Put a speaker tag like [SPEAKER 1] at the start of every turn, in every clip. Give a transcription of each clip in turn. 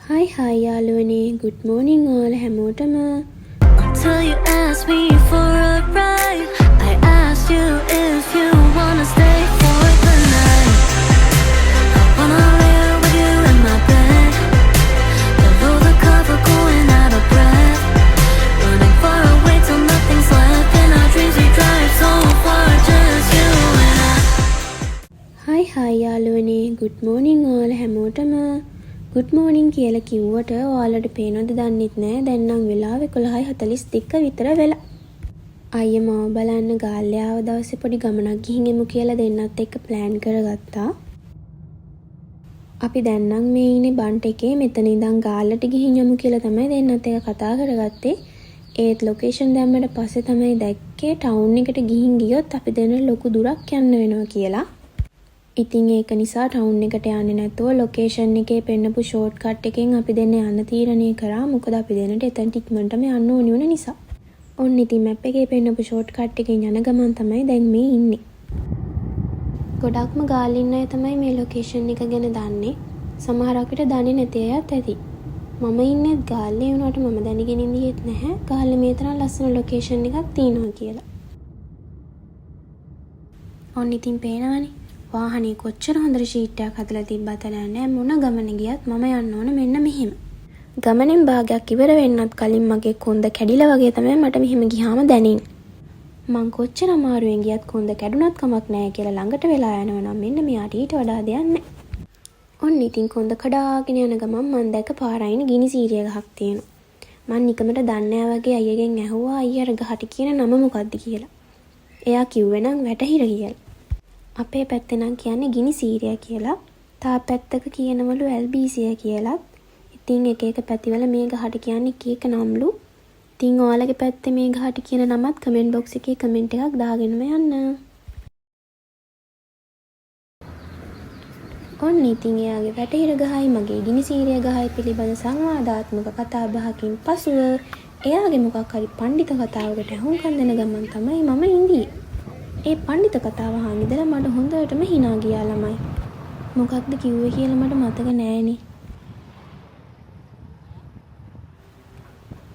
[SPEAKER 1] Hi යාළුවනේ good morning all හැමෝටම
[SPEAKER 2] Until you ask me for a ride, I asked you if you wanna stay for the night. I wanna lay with you in my bed, below the cover, going out of breath, running far away till nothing's left. In our dreams we drive so far, just you and I.
[SPEAKER 1] hi යාළුවනේ good morning all හැමෝටම good morning කියලා කිව්වට ඔයාලට පේනවද දන්නෙත් නෑ දැන් නම් වෙලාව 11:42 විතර වෙලා. අයියා මාව බලන්න ගාල්ලේ ආව දවසේ පොඩි ගමනක් ගිහින් එමු කියලා දෙන්නත් එක්ක plan කරගත්තා. අපි දැන් නම් මේ ඉන්නේ බන්ට් එකේ මෙතන ඉඳන් ගාල්ලට ගිහින් යමු කියලා තමයි දෙන්නත් එක්ක කතා කරගත්තේ. ඒත් location දැම්මට පස්සේ තමයි දැක්කේ town එකට ගිහින් ගියොත් අපි දෙන්න ලොකු දුරක් යන්න වෙනවා කියලා. ඉතින් ඒක නිසා ටවුන් එකට යන්නේ නැතුව ලොකේෂන් එකේ පෙන්නපු ෂෝට් කට් එකෙන් අපි දෙන්න යන්න තීරණය කරා. මොකද අපි දෙන්නට එතනට ඉක්මනටම යන්න ඕනි වුණ නිසා. ඔන්න ඉතින් මැප් එකේ පෙන්නපු ෂෝට් කට් එකෙන් යන ගමන් තමයි දැන් මේ ඉන්නේ. ගොඩක්ම ගාල්ලේ ඉන්න අය තමයි මේ ලොකේෂන් එක ගැන දන්නේ. සමහරක් විට දන්නේ නැති අයත් ඇති. මම ඉන්නේ ගාල්ලේ වුණාට මම දැනගෙන ඉඳියෙත් නැහැ. ගාල්ලේ මේ තරම් ලස්සන ලොකේෂන් එකක් තියෙනවා කියලා. ඔන්න ඉතින් පේනවනේ. වාහනේ කොච්චර හොඳට ෂීට් එකක් හදලා තිබ්බත් නෑ මොන ගමන ගියත් මම යන්න ඕන මෙන්න මෙහෙම. ගමනෙන් භාගයක් ඉවර වෙන්නත් කලින් මගේ කොන්ද කැඩිලා වගේ තමයි මට මෙහෙම ගියාම දැනෙන්නේ. මං කොච්චර අමාරුවෙන් ගියත් කොන්ද කැඩුනත් කමක් නෑ කියලා ළඟට වෙලා යනවා නම් මෙන්න මෙයාට ඊට වඩා දෙයක් නෑ. ඔන්න ඉතින් කොන්ද කඩාගෙන යන ගමන් මං දැක්ක පාරයින ගිනි සීරිය ගහක් තියෙනවා. මං නිකමට දන්නේ වගේ අයියගෙන් ඇහුවා අයියර ගහට කියන නම මොකක්ද කියලා. එයා කිව්වේ නම් වැටහිර කියලා. අපේ පැත්තේ නම් කියන්නේ ගිනි සීරිය කියලා. තා පැත්තක කියනවලු ඇල්බීසිය කියලා. ඉතින් එක එක පැතිවල මේ ගහට කියන්නේ එක එක නම්ලු. ඉතින් ඔයාලගේ පැත්තේ මේ ගහට කියන නමත් කමෙන්ට් බොක්ස් එකේ කමෙන්ට් එකක් දාගෙනම යන්න. ඔන්න ඉතින් එයාගේ වැටහිර ගහයි මගේ ගිනි සීරිය ගහයි පිළිබඳ සංවාදාත්මක කතා බහකින් පසුව එයාගේ මොකක් හරි පඬිත කතාවකට හුම්කන් දෙන ගමන් තමයි මම ඉඳී. ඒ පඬිත කතාව අහන් ඉඳලා මට හොඳටම hina ගියා ළමයි. මොකක්ද කිව්වේ කියලා මට මතක නෑනේ.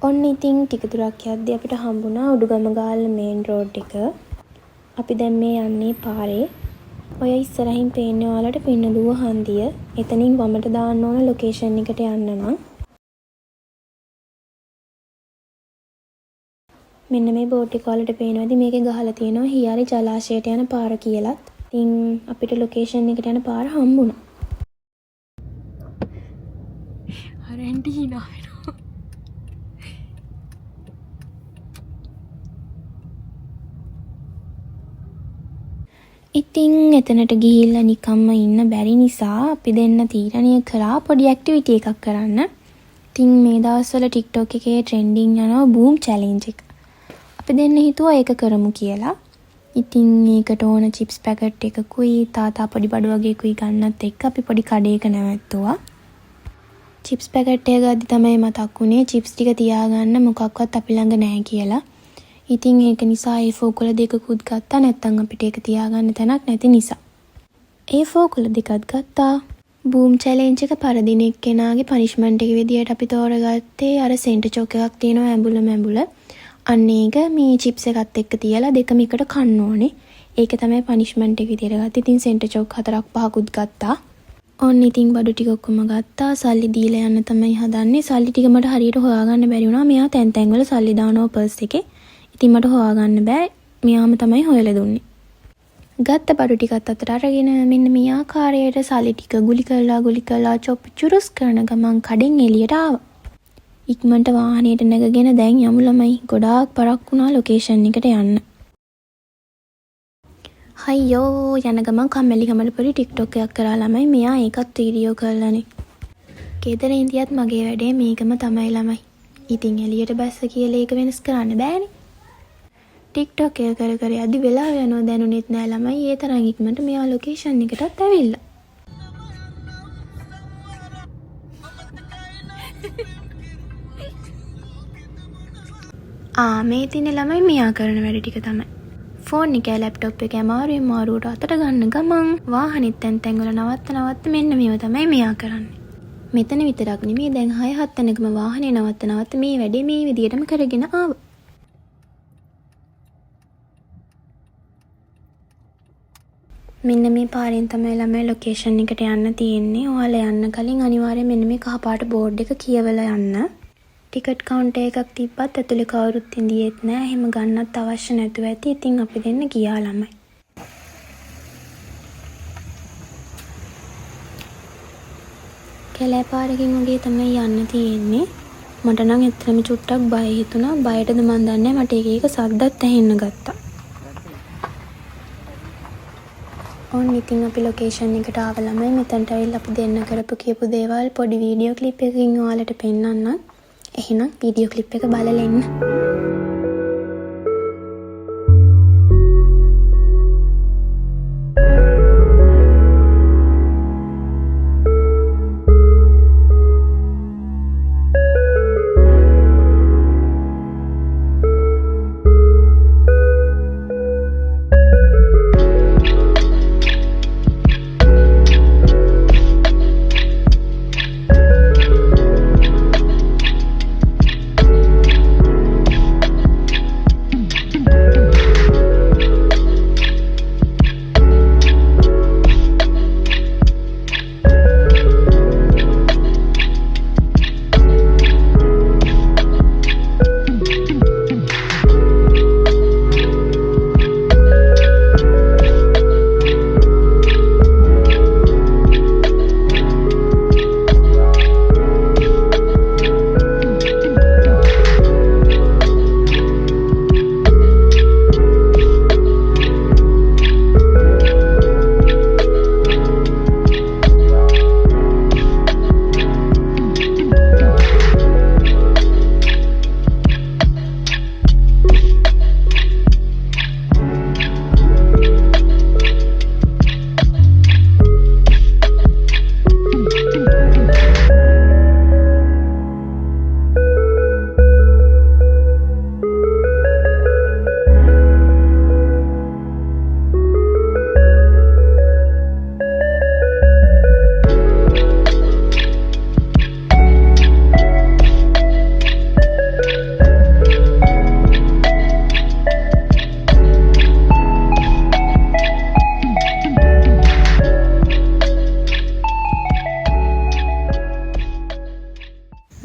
[SPEAKER 1] ඔන්න ඉතින් ටික දුරක් යද්දී අපිට හම්බුණා උඩුගම ගාල්ල මේන් රෝඩ් එක. අපි දැන් මේ යන්නේ පාරේ. ඔය ඉස්සරහින් පේන්නේ ඔයාලට පින්නදුව හන්දිය. එතනින් වමට දාන්න ඕන ලොකේෂන් එකට යන්න නම්. මෙන්න මේ බෝට් එක වලට පේනවාද මේකේ ගහලා තියෙනවා හියාරි ජලාශයට යන පාර කියලාත්. ඉතින් අපිට ලොකේෂන් එකට යන පාර හම්බුණා.
[SPEAKER 2] අර ඇන්ටි hina වෙනවා.
[SPEAKER 1] ඉතින් එතනට ගිහිල්ලා නිකම්ම ඉන්න බැරි නිසා අපි දෙන්න තීරණය කරා පොඩි ඇක්ටිවිටි එකක් කරන්න. ඉතින් මේ දවස්වල TikTok එකේ trending යනවා boom challenge එක. අපි දෙන්න හිතුවා ඒක කරමු කියලා. ඉතින් ඒකට ඕන චිප්ස් පැකට් එකකුයි තාතා පොඩි බඩු වගේකුයි ගන්නත් එක්ක අපි පොඩි කඩේක නැවැත්තුවා. චිප්ස් පැකට් එක ගද්දි තමයි මතක් වුණේ චිප්ස් ටික තියාගන්න මොකක්වත් අපි ළඟ නැහැ කියලා. ඉතින් ඒක නිසා A4 කුල දෙකකුත් ගත්තා නැත්නම් අපිට ඒක තියාගන්න තැනක් නැති නිසා. A4 කුල දෙකක් ගත්තා. boom challenge එක පරදින එක්කෙනාගේ punishment එක විදියට අපි තෝරගත්තේ අර center choke එකක් තියෙනවා ඇඹුල. අන්න ඒක මේ චිප්ස් එකත් එක්ක තියලා දෙකම එකට කන්න ඕනේ. ඒක තමයි punishment එක විදියට ගත්තේ. ඉතින් center choke 4-5කුත් ගත්තා. ඔන්න ඉතින් බඩු ටික ඔක්කොම ගත්තා. සල්ලි දීලා යන්න තමයි හදන්නේ. සල්ලි ටික මට හරියට හොයාගන්න බැරි වුණා. මෙයා තැන් තැන් වල සල්ලි දානවා පර්ස් එකේ. ඉතින් මට හොයාගන්න බෑ. මෙයාම තමයි හොයලා දුන්නේ. ගත්ත බඩු ටිකත් අතට අරගෙන මෙන්න මේ ආකාරයට සල්ලි ටික ගුලි කරලා චොප් චුරුස් කරන ගමන් කඩෙන් එළියට ආවා. ඉක්මනට වාහනේට නැගගෙන දැන් යමු ළමයි. ගොඩාක් පරක් වුණා ලොකේෂන් එකට යන්න. හයියෝ යන ගමන් කම්මැලිකමට පොඩි TikTok එකක් කරා ළමයි. මෙයා ඒකත් වීඩියෝ කරලානේ. ගෙදර ඉඳියත් මගේ වැඩේ මේකම තමයි ළමයි. ඉතින් එළියට බැස්ස කියලා ඒක වෙනස් කරන්න බෑනේ. TikTok එක කර යද්දි වෙලාව යනවා දැනුනෙත් නෑ ළමයි. ඒ තරම් ඉක්මනට මෙයා ලොකේෂන් එකටත් ඇවිල්ලා. මේ තින්නේ ළමයි මෙයා කරන වැඩ ටික තමයි. ෆෝන් එකේ ලැප්ටොප් එකේ අමාරුවට අතට ගන්න ගමන් වාහනෙත් තැන් තැන් වල නවත්ත මෙන්න මේව තමයි මෙයා කරන්නේ. මෙතන විතරක් නෙමෙයි දැන් 6-7 තැනකම වාහනේ නවත්ත මේ වැඩේ මේ විදියටම කරගෙන ආවා. මෙන්න මේ පාරෙන් තමයි ළමයි ලොකේෂන් එකට යන්න තියෙන්නේ. ඔයාලා යන්න කලින් අනිවාර්යයෙන් මෙන්න මේ කහපාට බෝඩ් එක කියවලා යන්න. ටිකට් කවුන්ටර් එකක් තිබ්බත් ඇතුලේ කවුරුත් ඉඳියෙත් නෑ. එහෙම ගන්නත් අවශ්‍ය නැතුව ඇති. ඉතින් අපි දෙන්න ගියා ළමයි. කැලෑ පාරකින් වගේ තමයි යන්න තියෙන්නේ. මට නම් ඇත්තටම චුට්ටක් බය හිතුණා. බයටද මන් දන්නේ මට එක සද්දත් ඇහෙන්න ගත්තා. ඔන්න ඉතින් අපි ලොකේෂන් එකට ආව ළමයි. මෙතනට ඇවිල්ලා අපි දෙන්න කරපු කියපු දේවල් පොඩි වීඩියෝ ක්ලිප් එකකින් ඔයාලට පෙන්නන්නම්. එහෙනම් වීඩියෝ ක්ලිප් එක බලලා ඉන්න.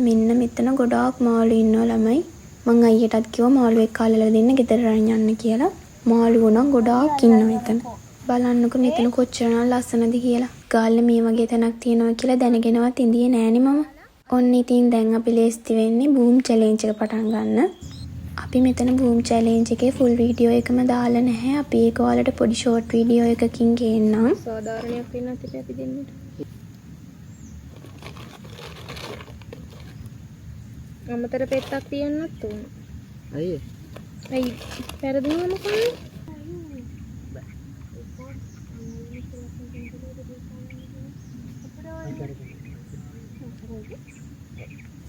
[SPEAKER 1] මෙන්න මෙතන ගොඩාක් මාළු ඉන්නවා ළමයි. මං අයියටත් කිව්වා මාළුවෙක් කාලලා දෙන්න ගෙදර අරන් යන්න කියලා. මාළුවෝ නම් ගොඩාක් ඉන්නවා මෙතන. බලන්නකො මෙතන කොච්චරනම් ලස්සනද කියලා. ගාල්ලේ මේ වගේ තැනක් තියෙනවා කියලා දැනගෙනවත් ඉඳියේ නෑනේ මම. ඔන්න ඉතින් දැන් අපි ලේස්ති වෙන්නේ බූම් චැලෙන්ජ් එක පටන් ගන්න. අපි මෙතන බූම් චැලෙන්ජ් එකේ ෆුල් වීඩියෝ එකම දාලා නැහැ. අපි ඒක ඔයාලට පොඩි ෂෝට් වීඩියෝ එකකින් ගේන්නම්.
[SPEAKER 3] සාධාරණයක් වෙන්නත් ඉතින් අපි දෙන්නට. අමතර පෙත්තක් තියන්නත් ඕන.
[SPEAKER 4] අයියේ.
[SPEAKER 3] අයි පෙරදුනම කොහොමද?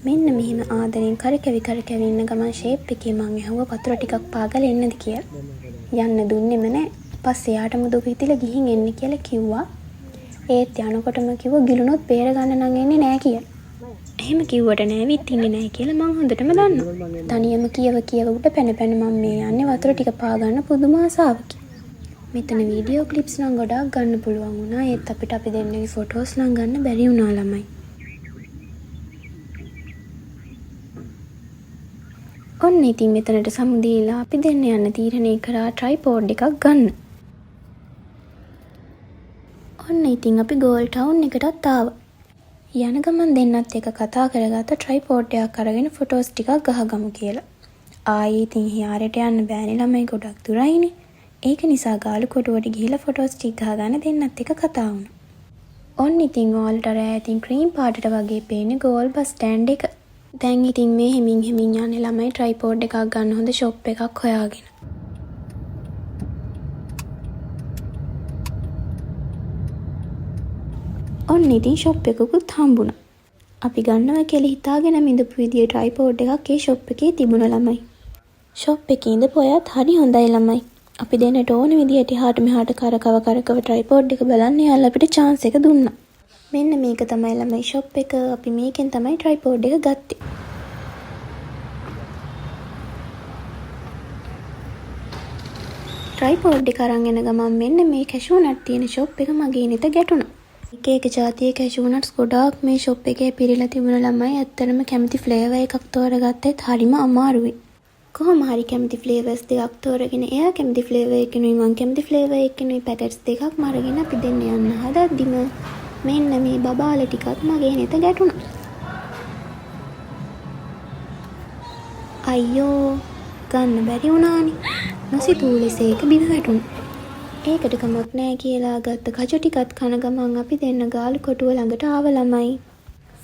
[SPEAKER 1] මෙන්න මෙහෙම ආදරෙන් කරකැවි ඉන්න ගමන් ෂේප් එකේ මං ඇහුවා වතුර ටිකක් පාගලා එන්නද කියලා. යන්න දුන්නෙම නෑ. පස්සේ යාට මුදුක හිතිලා ගිහින් එන්න කියලා කිව්වා. ඒත් යනකොටම කිව්වා ගිලුනොත් බේර ගන්න නම් එන්නේ නෑ කියලා. එහෙම කිව්වට නෑවිත් ඉන්නේ නෑ කියලා මං හොඳටම දන්නවා. තනියම කියව උඩ පැන මම මේ යන්නේ වතුර ටික පා ගන්න පුදුම ආසාවකින්. මෙතන වීඩියෝ ක්ලිප්ස් නම් ගොඩාක් ගන්න පුළුවන් වුණා. ඒත් අපිට අපි දෙන්නගේ ෆොටෝස් නම් ගන්න බැරි වුණා ළමයි. ඔන්න ඉතින් මෙතනට සමුදීලා අපි දෙන්න යන්න තීරණය කරා ට්‍රයිපෝඩ් එකක් ගන්න. ඔන්න ඉතින් අපි ගෝල් ටවුන් එකටත් ආවා. යන ගමන් දෙන්නත් එක කතා කරගත්ත ට්‍රයිපෝඩ් එකක් අරගෙන ෆොටෝස් ටිකක් ගහගමු කියලා. ආයේ ඉතින් හියාරට යන්න බෑනේ ළමයි ගොඩක් දුරයිනේ. ඒක නිසා ගාලු කොටුවට ගිහිල්ලා ෆොටෝස් ටික ගහගන්න දෙන්නත් එක කතා වුණා. ඔන්න ඉතින් ඔයාලට අර ඈතින් ක්‍රීම් පාටට වගේ පේන්නේ ගෝල් බස් ස්ටෑන්ඩ් එක. දැන් ඉතින් මේ හෙමින් යන්නේ ළමයි ට්‍රයිපෝඩ් එකක් ගන්න හොඳ ෂොප් එකක් හොයාගෙන. ඔන්න ඉතින් ෂොප් එකකුත් හම්බුණා. අපි ගන්නවා කියලා හිතාගෙන ඉඳපු විදිය ට්‍රයිපෝඩ් එකක් ඒ ෂොප් එකේ තිබුණා ළමයි. ෂොප් එකේ ඉඳපු අයත් හරි හොඳයි ළමයි. අපි දෙන්නට ඕන විදියට එහාට මෙහාට කරකව ට්‍රයිපෝඩ් එක බලන්න යාළුවා අපිට chance එක දුන්නා. මෙන්න මේක තමයි ළමයි ෂොප් එක. අපි මේකෙන් තමයි ට්‍රයිපෝඩ් එක ගත්තේ. ට්‍රයිපෝඩ් එක අරන් එන ගමන් මෙන්න මේ කැෂූ නට් තියෙන ෂොප් එක මගේ නෙත ගැටුණා. එක ජාතියේ කැෂූ නට්ස් ගොඩාක් මේ ෂොප් එකේ පිරීලා තිබුණ ළමයි ඇත්තටම කැමති ෆ්ලේවර් එකක් තෝරගත්තෙත් හරිම අමාරුයි. කොහොම හරි කැමති ෆ්ලේවර්ස් දෙකක් තෝරගෙන එයා කැමති ෆ්ලේවර් එකකිනුයි මං කැමති ෆ්ලේවර් එකකිනුයි පැකට්ස් දෙකක් මරගෙන අපි දෙන්න යන්න හදද්දිම මෙන්න මේ බබාල ටිකත් මගේ නෙත ගැටුණා. අයියෝ ගන්න බැරි වුණානේ. නොසිතූ ලෙස ඒක බිම වැටුණා. ඒකට කමක් නෑ කියලා ගත්ත කජු ටිකත් කන ගමන් අපි දෙන්න ගාලු කොටුව ළඟට ආව ළමයි.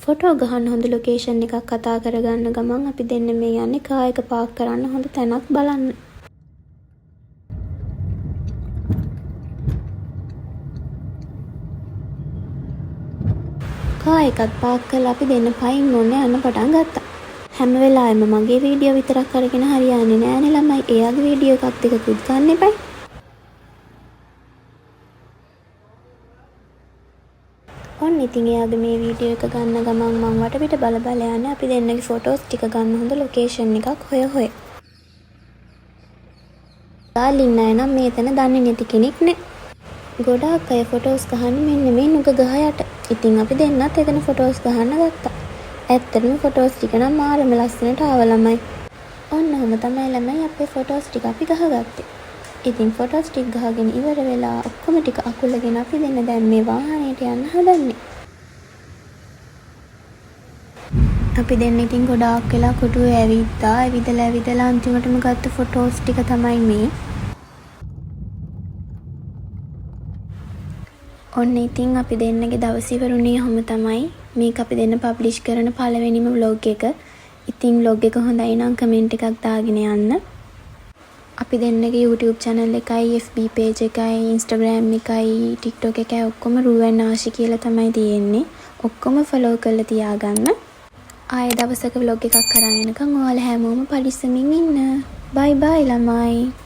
[SPEAKER 1] ෆොටෝ ගහන්න හොඳ ලොකේෂන් එකක් කතා කරගන්න ගමන් අපි දෙන්න මේ යන්නේ කාර් එක පාක් කරන්න හොඳ තැනක් බලන්න. කාර් එකත් පාක් කරලා අපි දෙන්න පයින් ඕනේ යන්න පටන් ගත්තා. හැම වෙලාවෙම මගේ වීඩියෝ විතරක් අරගෙන හරියන්නේ නෑනේ ළමයි. එයාගේ වීඩියෝ එකක් දෙකකුත් ගන්න එපා. ඔන්න ඉතින් එයාගේ මේ වීඩියෝ එක ගන්න ගමන් මං වටපිට බල යන්නේ අපි දෙන්නගේ ෆොටෝස් ටික ගන්න හොඳ ලොකේෂන් එකක් හොය. ගාලින් නෑ නම් මේ තැන දන්නේ නැති කෙනෙක් නේ. ගොඩාක් අය ෆොටෝස් ගහන්නේ මෙන්න මේ නුග ගහ යට. ඉතින් අපි දෙන්නත් එතන ෆොටෝස් ගහන්න ගත්තා. ඇත්තටම ෆොටෝස් ටික නම් මාරම ලස්සනට ආව ළමයි. ඔන්නම තමයි ළමයි අපේ ෆොටෝස් ටික අපි ගහගත්තේ. ඉතින් ෆොටෝස් ටික ගහගෙන ඉවර වෙලා ඔක්කොම ටික අකුලගෙන අපි දෙන්න දැන් මේ වාහනේට යන්න හදන්නේ. අපි දෙන්න ඉතින් ගොඩාක් වෙලා කොටුවේ ඇවිදලා අන්තිමටම ගත්ත ෆොටෝස් ටික තමයි මේ. ඔන්න ඉතින් අපි දෙන්නගේ දවස් ඉවරුනේ ඔහොම තමයි. මේක අපි දෙන්න පබ්ලිෂ් කරන පළවෙනිම vlog එක. ඉතින් vlog එක හොඳයි නම් කමෙන්ට් එකක් දාගෙන යන්න. අපි දෙන්නගේ YouTube channel එකයි FB page එකයි Instagram එකයි TikTok එකයි ඔක්කොම රුවන් ආශි කියලා තමයි තියෙන්නේ. ඔක්කොම follow කරලා තියාගන්න. ආයෙ දවසක vlog එකක් කරන් එනකම් ඔයාලා හැමෝම පරිස්සමින් ඉන්න. bye bye ළමයි.